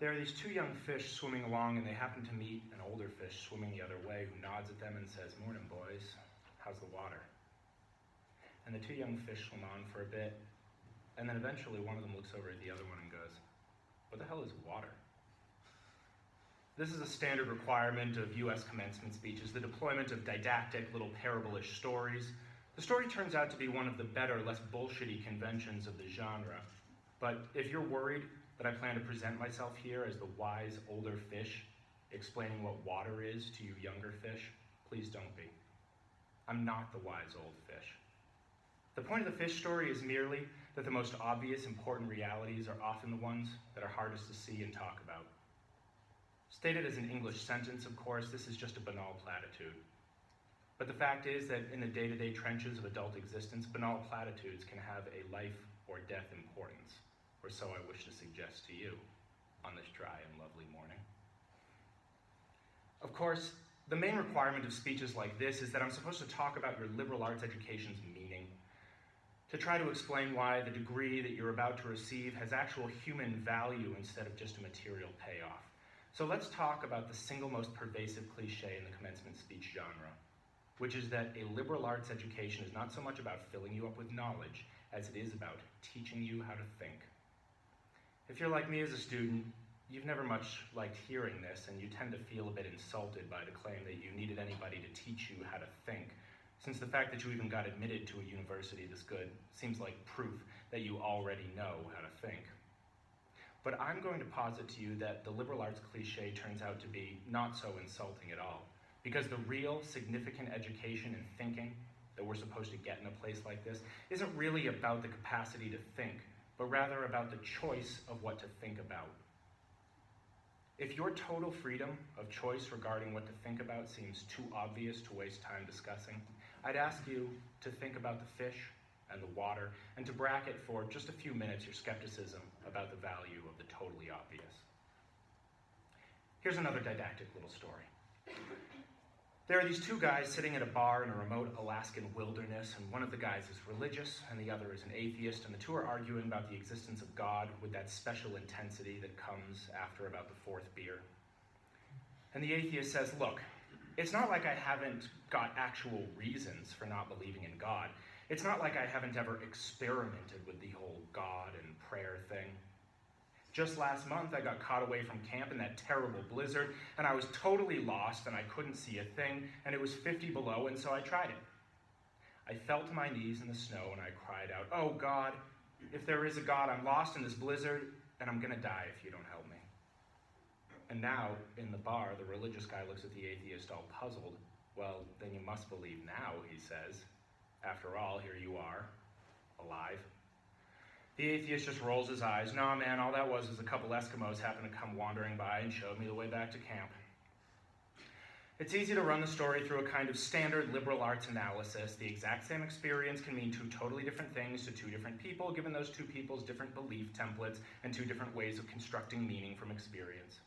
There are these two young fish swimming along, and they happen to meet an older fish swimming the other way who nods at them and says, "Morning, boys. How's the water?" And the two young fish swim on for a bit, and then eventually one of them looks over at the other one and goes, "What the hell is water?" This is a standard requirement of US commencement speeches, the deployment of didactic, little parable-ish stories. The story turns out to be one of the better, less bullshitty conventions of the genre. But if you're worried that I plan to present myself here as the wise older fish explaining what water is to you younger fish, please don't be. I'm not the wise old fish. The point of the fish story is merely that the most obvious, important realities are often the ones that are hardest to see and talk about. Stated as an English sentence, of course, this is just a banal platitude. But the fact is that in the day-to-day trenches of adult existence, banal platitudes can have a life or death importance, or so I wish to suggest to you on this dry and lovely morning. Of course, the main requirement of speeches like this is that I'm supposed to talk about your liberal arts education's meaning, to try to explain why the degree that you're about to receive has actual human value instead of just a material payoff. So let's talk about the single most pervasive cliche in the commencement speech genre, which is that a liberal arts education is not so much about filling you up with knowledge as it is about teaching you how to think. If you're like me as a student, you've never much liked hearing this, and you tend to feel a bit insulted by the claim that you needed anybody to teach you how to think, since the fact that you even got admitted to a university this good seems like proof that you already know how to think. But I'm going to posit to you that the liberal arts cliche turns out to be not so insulting at all, because the real significant education and thinking that we're supposed to get in a place like this isn't really about the capacity to think, but rather about the choice of what to think about. If your total freedom of choice regarding what to think about seems too obvious to waste time discussing, I'd ask you to think about the fish and the water, and to bracket for just a few minutes your skepticism about the value of the totally obvious. Here's another didactic little story. There are these two guys sitting at a bar in a remote Alaskan wilderness, and one of the guys is religious and the other is an atheist, and the two are arguing about the existence of God with that special intensity that comes after about the fourth beer. And the atheist says, "Look, it's not like I haven't got actual reasons for not believing in God. It's not like I haven't ever experimented with the whole God and prayer thing. Just last month, I got caught away from camp in that terrible blizzard, and I was totally lost, and I couldn't see a thing, and it was 50 below, and so I tried it. I fell to my knees in the snow, and I cried out, 'Oh God, if there is a God, I'm lost in this blizzard, and I'm gonna die if you don't help me.' And now, in the bar, the religious guy looks at the atheist all puzzled. 'Well, then you must believe now,' he says. 'After all, here you are, alive.' The atheist just rolls his eyes. 'Nah, man, all that was a couple Eskimos happened to come wandering by and showed me the way back to camp.' It's easy to run the story through a kind of standard liberal arts analysis. The exact same experience can mean two totally different things to two different people, given those two people's different belief templates and two different ways of constructing meaning from experience.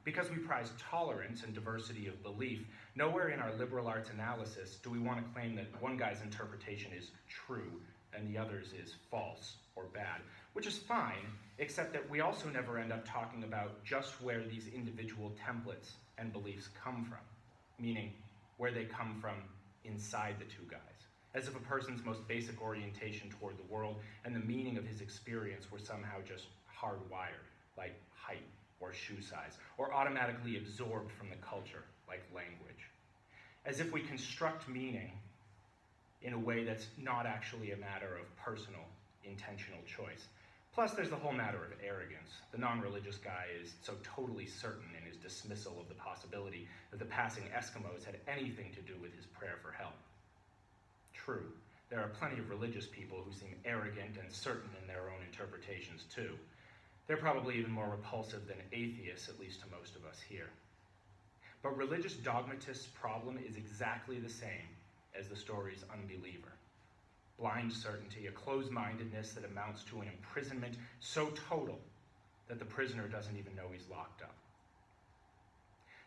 Because we prize tolerance and diversity of belief, nowhere in our liberal arts analysis do we want to claim that one guy's interpretation is true and the other's is false or bad, which is fine, except that we also never end up talking about just where these individual templates and beliefs come from, meaning where they come from inside the two guys, as if a person's most basic orientation toward the world and the meaning of his experience were somehow just hardwired, like height or shoe size, or automatically absorbed from the culture, like language. As if we construct meaning in a way that's not actually a matter of personal, intentional choice. Plus, there's the whole matter of arrogance. The non-religious guy is so totally certain in his dismissal of the possibility that the passing Eskimos had anything to do with his prayer for help. True, there are plenty of religious people who seem arrogant and certain in their own interpretations too. They're probably even more repulsive than atheists, at least to most of us here. But religious dogmatists' problem is exactly the same as the story's unbeliever. Blind certainty, a closed-mindedness that amounts to an imprisonment so total that the prisoner doesn't even know he's locked up.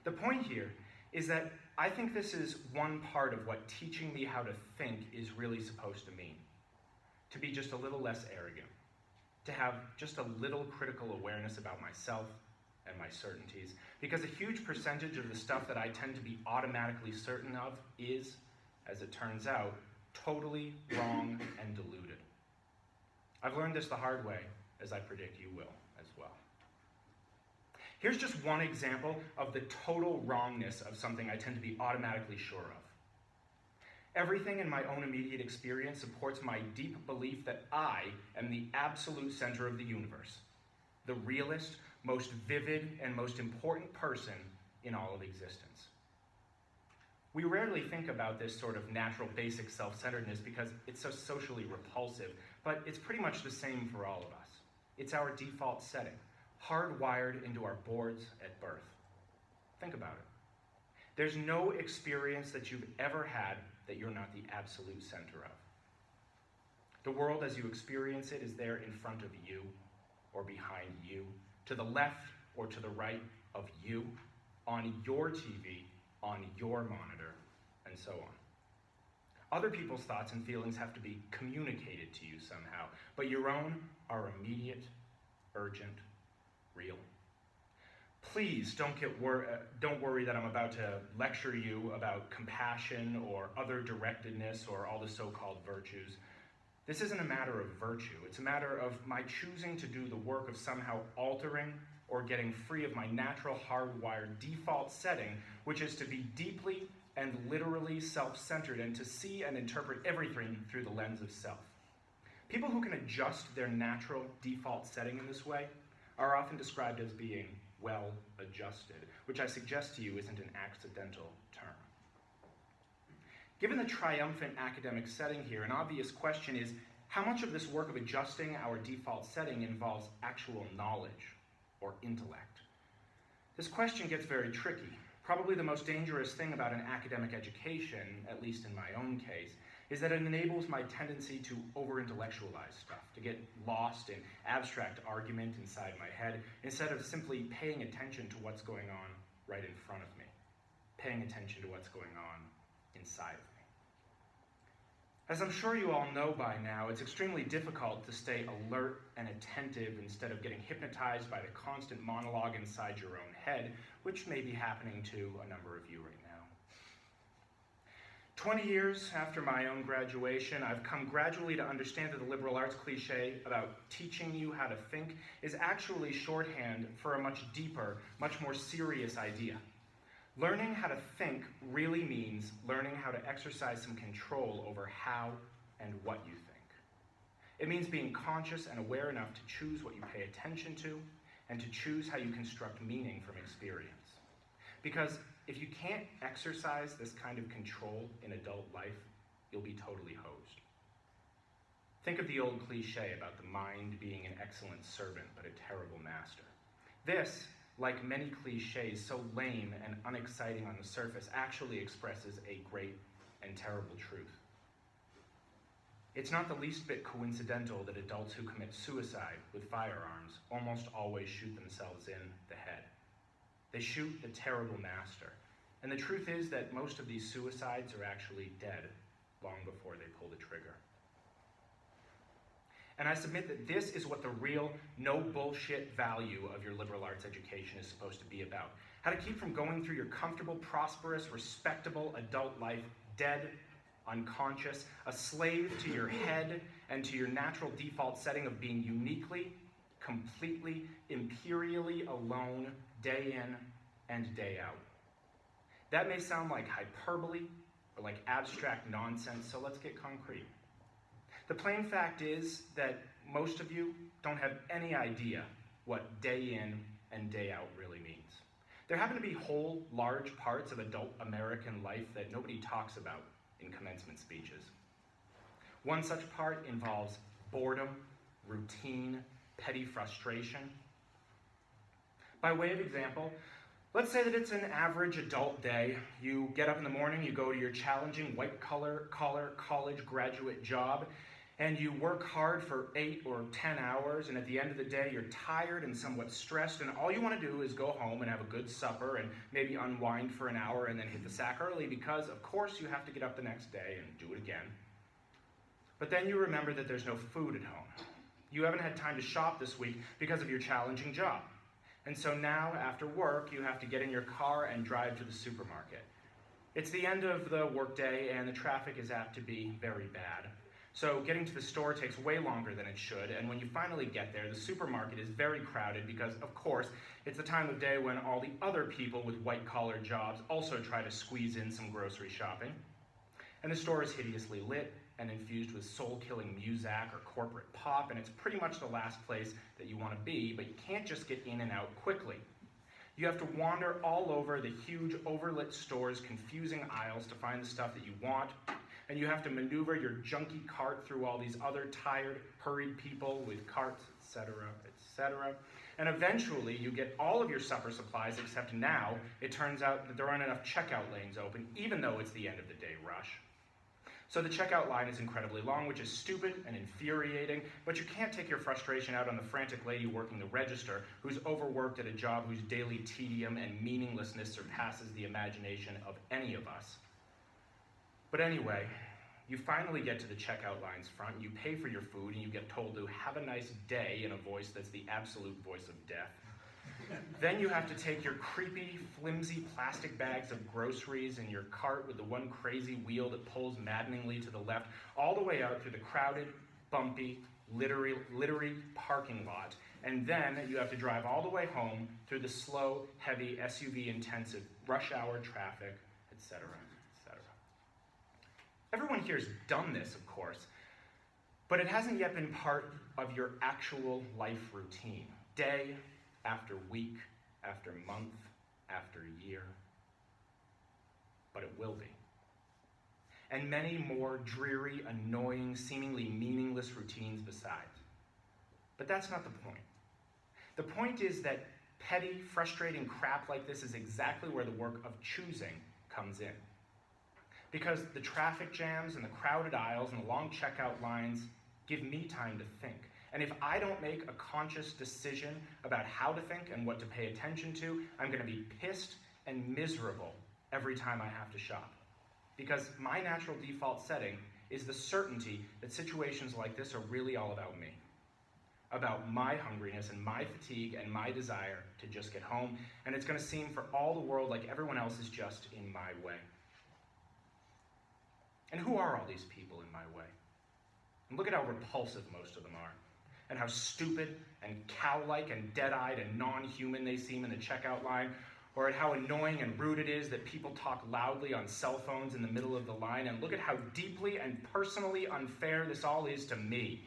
The point here is that I think this is one part of what teaching me how to think is really supposed to mean. To be just a little less arrogant, to have just a little critical awareness about myself, and my certainties, because a huge percentage of the stuff that I tend to be automatically certain of is, as it turns out, totally wrong and deluded. I've learned this the hard way, as I predict you will as well. Here's just one example of the total wrongness of something I tend to be automatically sure of. Everything in my own immediate experience supports my deep belief that I am the absolute center of the universe, the realest, most vivid, and most important person in all of existence. We rarely think about this sort of natural basic self-centeredness because it's so socially repulsive, but it's pretty much the same for all of us. It's our default setting, hardwired into our boards at birth. Think about it. There's no experience that you've ever had that you're not the absolute center of. The world as you experience it is there in front of you or behind you, to the left or to the right of you, on your TV, on your monitor, and so on. Other people's thoughts and feelings have to be communicated to you somehow, but your own are immediate, urgent, real. Please don't worry that I'm about to lecture you about compassion or other directedness or all the so-called virtues. This isn't a matter of virtue. It's a matter of my choosing to do the work of somehow altering or getting free of my natural hardwired default setting, which is to be deeply and literally self-centered and to see and interpret everything through the lens of self. People who can adjust their natural default setting in this way are often described as being well-adjusted, which I suggest to you isn't an accidental term. Given the triumphant academic setting here, an obvious question is, how much of this work of adjusting our default setting involves actual knowledge or intellect? This question gets very tricky. Probably the most dangerous thing about an academic education, at least in my own case, is that it enables my tendency to over-intellectualize stuff, to get lost in abstract argument inside my head, instead of simply paying attention to what's going on right in front of me, paying attention to what's going on inside of me. As I'm sure you all know by now, it's extremely difficult to stay alert and attentive instead of getting hypnotized by the constant monologue inside your own head, which may be happening to a number of you right now. 20 years after my own graduation, I've come gradually to understand that the liberal arts cliche about teaching you how to think is actually shorthand for a much deeper, much more serious idea. Learning how to think really means learning how to exercise some control over how and what you think. It means being conscious and aware enough to choose what you pay attention to and to choose how you construct meaning from experience. Because if you can't exercise this kind of control in adult life, you'll be totally hosed. Think of the old cliche about the mind being an excellent servant but a terrible master. This, like many cliches so lame and unexciting on the surface, actually expresses a great and terrible truth. It's not the least bit coincidental that adults who commit suicide with firearms almost always shoot themselves in the head. They shoot the terrible master. And the truth is that most of these suicides are actually dead long before they pull the trigger. And I submit that this is what the real, no bullshit value of your liberal arts education is supposed to be about. How to keep from going through your comfortable, prosperous, respectable adult life dead, unconscious, a slave to your head and to your natural default setting of being uniquely, completely, imperially alone day in and day out. That may sound like hyperbole or like abstract nonsense, so let's get concrete. The plain fact is that most of you don't have any idea what day in and day out really means. There happen to be whole, large parts of adult American life that nobody talks about in commencement speeches. One such part involves boredom, routine, petty frustration. By way of example, let's say that it's an average adult day. You get up in the morning, you go to your challenging white-collar college graduate job, and you work hard for 8 or 10 hours, and at the end of the day, you're tired and somewhat stressed, and all you want to do is go home and have a good supper and maybe unwind for an hour and then hit the sack early because, of course, you have to get up the next day and do it again. But then you remember that there's no food at home. You haven't had time to shop this week because of your challenging job. And so now, after work, you have to get in your car and drive to the supermarket. It's the end of the workday, and the traffic is apt to be very bad. So getting to the store takes way longer than it should, and when you finally get there, the supermarket is very crowded because, of course, it's the time of day when all the other people with white-collar jobs also try to squeeze in some grocery shopping. And the store is hideously lit and infused with soul-killing muzak or corporate pop, and it's pretty much the last place that you want to be, but you can't just get in and out quickly. You have to wander all over the huge overlit store's confusing aisles to find the stuff that you want, and you have to maneuver your junky cart through all these other tired, hurried people with carts, etc., etc. And eventually you get all of your supper supplies, except now it turns out that there aren't enough checkout lanes open, even though it's the end of the day rush. So the checkout line is incredibly long, which is stupid and infuriating, but you can't take your frustration out on the frantic lady working the register who's overworked at a job whose daily tedium and meaninglessness surpasses the imagination of any of us. But anyway, you finally get to the checkout line's front, and you pay for your food, and you get told to have a nice day in a voice that's the absolute voice of death. Then you have to take your creepy, flimsy plastic bags of groceries in your cart with the one crazy wheel that pulls maddeningly to the left, all the way out through the crowded, bumpy, littery parking lot. And then you have to drive all the way home through the slow, heavy, SUV-intensive rush hour traffic, etc., etc. Everyone here's done this, of course, but it hasn't yet been part of your actual life routine, day after week, after month, after year. But it will be. And many more dreary, annoying, seemingly meaningless routines besides. But that's not the point. The point is that petty, frustrating crap like this is exactly where the work of choosing comes in. Because the traffic jams and the crowded aisles and the long checkout lines give me time to think. And if I don't make a conscious decision about how to think and what to pay attention to, I'm going to be pissed and miserable every time I have to shop. Because my natural default setting is the certainty that situations like this are really all about me. About my hungriness and my fatigue and my desire to just get home, and it's going to seem for all the world like everyone else is just in my way. And who are all these people in my way? And look at how repulsive most of them are, and how stupid and cow-like and dead-eyed and non-human they seem in the checkout line, or at how annoying and rude it is that people talk loudly on cell phones in the middle of the line, and look at how deeply and personally unfair this all is to me.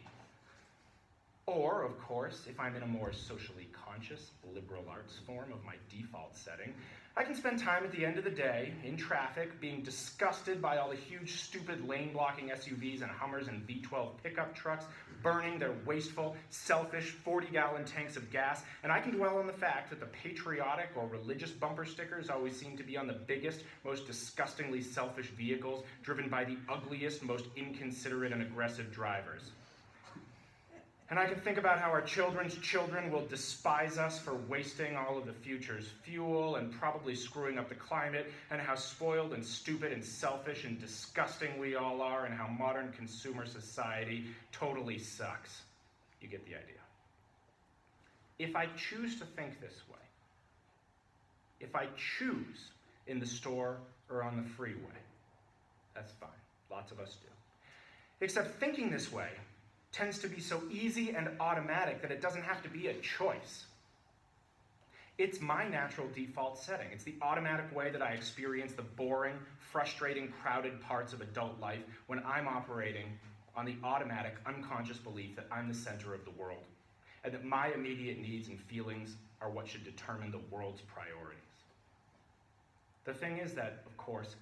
Or, of course, if I'm in a more socially conscious, liberal arts form of my default setting, I can spend time at the end of the day, in traffic, being disgusted by all the huge, stupid, lane-blocking SUVs and Hummers and V12 pickup trucks, burning their wasteful, selfish 40-gallon tanks of gas, and I can dwell on the fact that the patriotic or religious bumper stickers always seem to be on the biggest, most disgustingly selfish vehicles, driven by the ugliest, most inconsiderate and aggressive drivers. And I can think about how our children's children will despise us for wasting all of the future's fuel and probably screwing up the climate, and how spoiled and stupid and selfish and disgusting we all are, and how modern consumer society totally sucks. You get the idea. If I choose to think this way, if I choose in the store or on the freeway, that's fine. Lots of us do. Except thinking this way tends to be so easy and automatic that it doesn't have to be a choice. It's my natural default setting. It's the automatic way that I experience the boring, frustrating, crowded parts of adult life when I'm operating on the automatic, unconscious belief that I'm the center of the world, and that my immediate needs and feelings are what should determine the world's priorities. The thing is that, of course,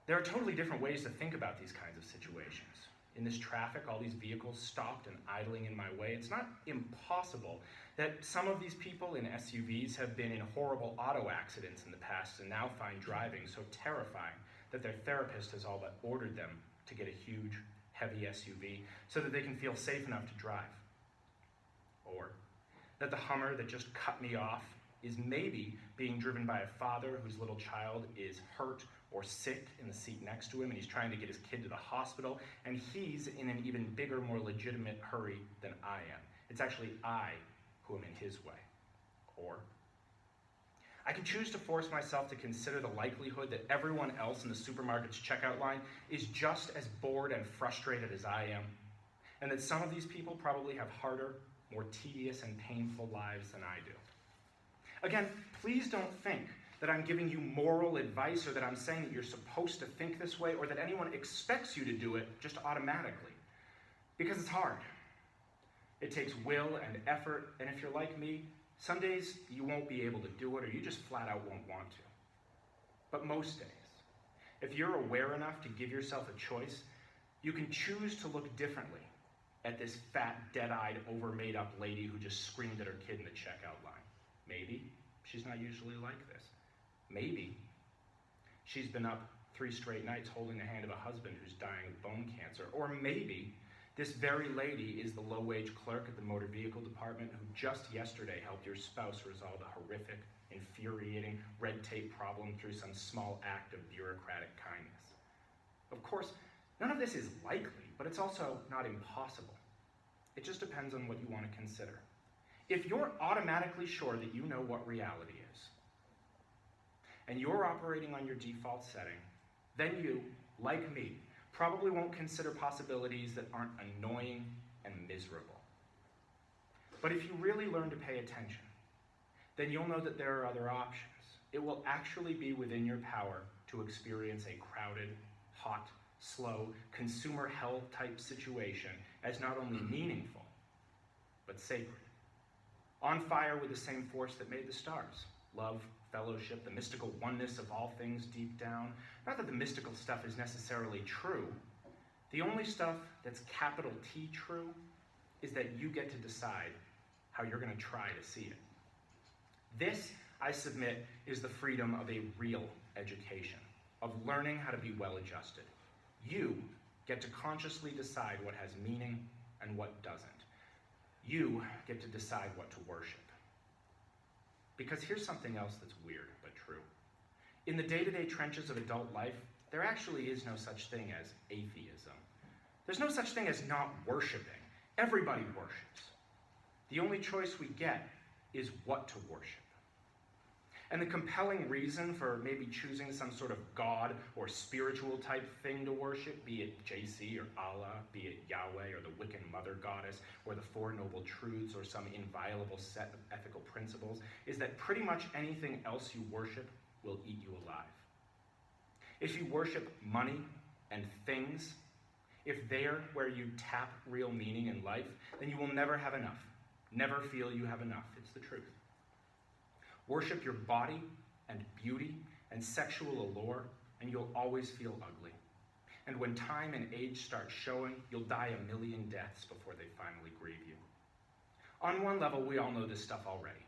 there are totally different ways to think about these kinds of situations. In this traffic, all these vehicles stopped and idling in my way, it's not impossible that some of these people in SUVs have been in horrible auto accidents in the past and now find driving so terrifying that their therapist has all but ordered them to get a huge, heavy SUV so that they can feel safe enough to drive. Or that the Hummer that just cut me off is maybe being driven by a father whose little child is hurt or sick in the seat next to him, and he's trying to get his kid to the hospital, and he's in an even bigger, more legitimate hurry than I am. It's actually I who am in his way. Or I can choose to force myself to consider the likelihood that everyone else in the supermarket's checkout line is just as bored and frustrated as I am, and that some of these people probably have harder, more tedious and painful lives than I do. Again, please don't think that I'm giving you moral advice or that I'm saying that you're supposed to think this way or that anyone expects you to do it just automatically, because it's hard. It takes will and effort, and if you're like me, some days you won't be able to do it or you just flat out won't want to. But most days, if you're aware enough to give yourself a choice, you can choose to look differently at this fat, dead-eyed, over-made-up lady who just screamed at her kid in the checkout line. Maybe she's not usually like this. Maybe she's been up 3 straight nights holding the hand of a husband who's dying of bone cancer. Or maybe this very lady is the low-wage clerk at the motor vehicle department who just yesterday helped your spouse resolve a horrific, infuriating red tape problem through some small act of bureaucratic kindness. Of course, none of this is likely, but it's also not impossible. It just depends on what you want to consider. If you're automatically sure that you know what reality is, and you're operating on your default setting, then you, like me, probably won't consider possibilities that aren't annoying and miserable. But if you really learn to pay attention, then you'll know that there are other options. It will actually be within your power to experience a crowded, hot, slow, consumer hell type situation as not only meaningful, but sacred. On fire with the same force that made the stars. Love, fellowship, the mystical oneness of all things deep down. Not that the mystical stuff is necessarily true. The only stuff that's capital T true is that you get to decide how you're going to try to see it. This, I submit, is the freedom of a real education, of learning how to be well-adjusted. You get to consciously decide what has meaning and what doesn't. You get to decide what to worship. Because here's something else that's weird but true. In the day-to-day trenches of adult life, there actually is no such thing as atheism. There's no such thing as not worshiping. Everybody worships. The only choice we get is what to worship. And the compelling reason for maybe choosing some sort of God or spiritual type thing to worship, be it JC or Allah, be it Yahweh or the Wiccan Mother Goddess or the Four Noble Truths or some inviolable set of ethical principles, is that pretty much anything else you worship will eat you alive. If you worship money and things, if they're where you tap real meaning in life, then you will never have enough. Never feel you have enough. It's the truth. Worship your body and beauty and sexual allure, and you'll always feel ugly. And when time and age start showing, you'll die a million deaths before they finally grieve you. On one level, we all know this stuff already.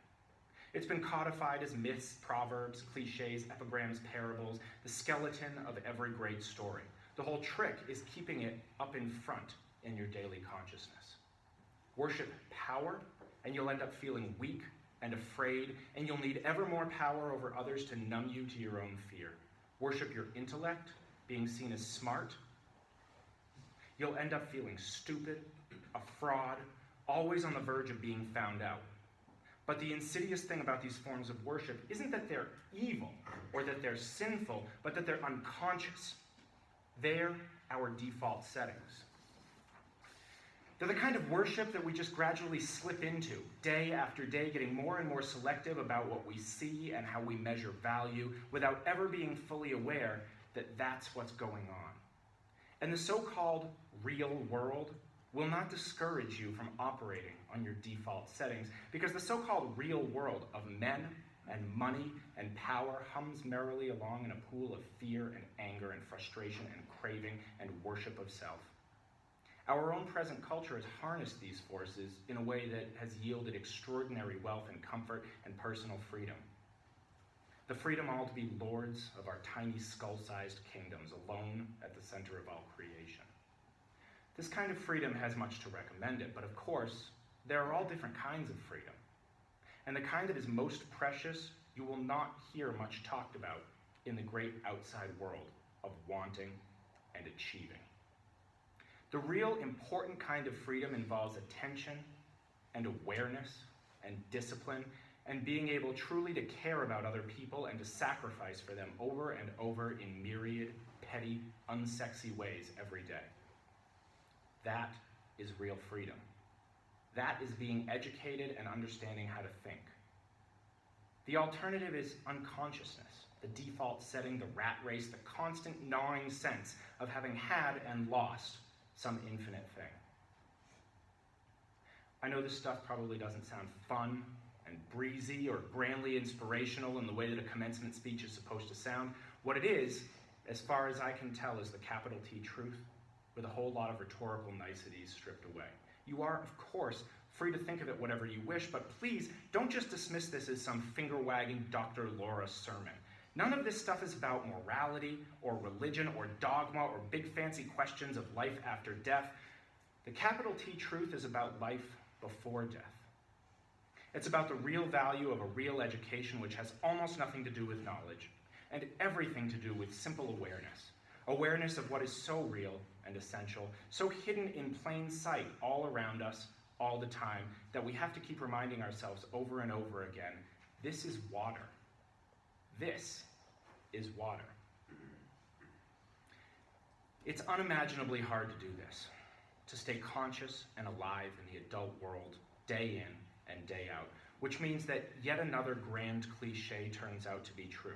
It's been codified as myths, proverbs, cliches, epigrams, parables, the skeleton of every great story. The whole trick is keeping it up in front in your daily consciousness. Worship power, and you'll end up feeling weak and afraid, and you'll need ever more power over others to numb you to your own fear. Worship your intellect, being seen as smart. You'll end up feeling stupid, a fraud, always on the verge of being found out. But the insidious thing about these forms of worship isn't that they're evil or that they're sinful, but that they're unconscious. They're our default settings. They're the kind of worship that we just gradually slip into, day after day, getting more and more selective about what we see and how we measure value, without ever being fully aware that that's what's going on. And the so-called real world will not discourage you from operating on your default settings, because the so-called real world of men and money and power hums merrily along in a pool of fear and anger and frustration and craving and worship of self. Our own present culture has harnessed these forces in a way that has yielded extraordinary wealth and comfort and personal freedom. The freedom all to be lords of our tiny skull-sized kingdoms, alone at the center of all creation. This kind of freedom has much to recommend it, but of course, there are all different kinds of freedom. And the kind that is most precious, you will not hear much talked about in the great outside world of wanting and achieving. The real important kind of freedom involves attention and awareness and discipline and being able truly to care about other people and to sacrifice for them over and over in myriad, petty, unsexy ways every day. That is real freedom. That is being educated and understanding how to think. The alternative is unconsciousness, the default setting, the rat race, the constant gnawing sense of having had and lost some infinite thing. I know this stuff probably doesn't sound fun and breezy or grandly inspirational in the way that a commencement speech is supposed to sound. What it is, as far as I can tell, is the capital T truth with a whole lot of rhetorical niceties stripped away. You are, of course, free to think of it whatever you wish, but please don't just dismiss this as some finger-wagging Dr. Laura sermon. None of this stuff is about morality or religion or dogma or big fancy questions of life after death. The capital T truth is about life before death. It's about the real value of a real education, which has almost nothing to do with knowledge and everything to do with simple awareness. Awareness of what is so real and essential, so hidden in plain sight all around us all the time, that we have to keep reminding ourselves over and over again, this is water. This is water. It's unimaginably hard to do this, to stay conscious and alive in the adult world day in and day out, which means that yet another grand cliche turns out to be true.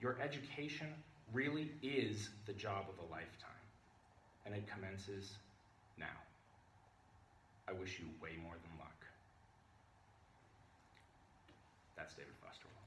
Your education really is the job of a lifetime, and it commences now. I wish you way more than luck. That's David Foster Wallace.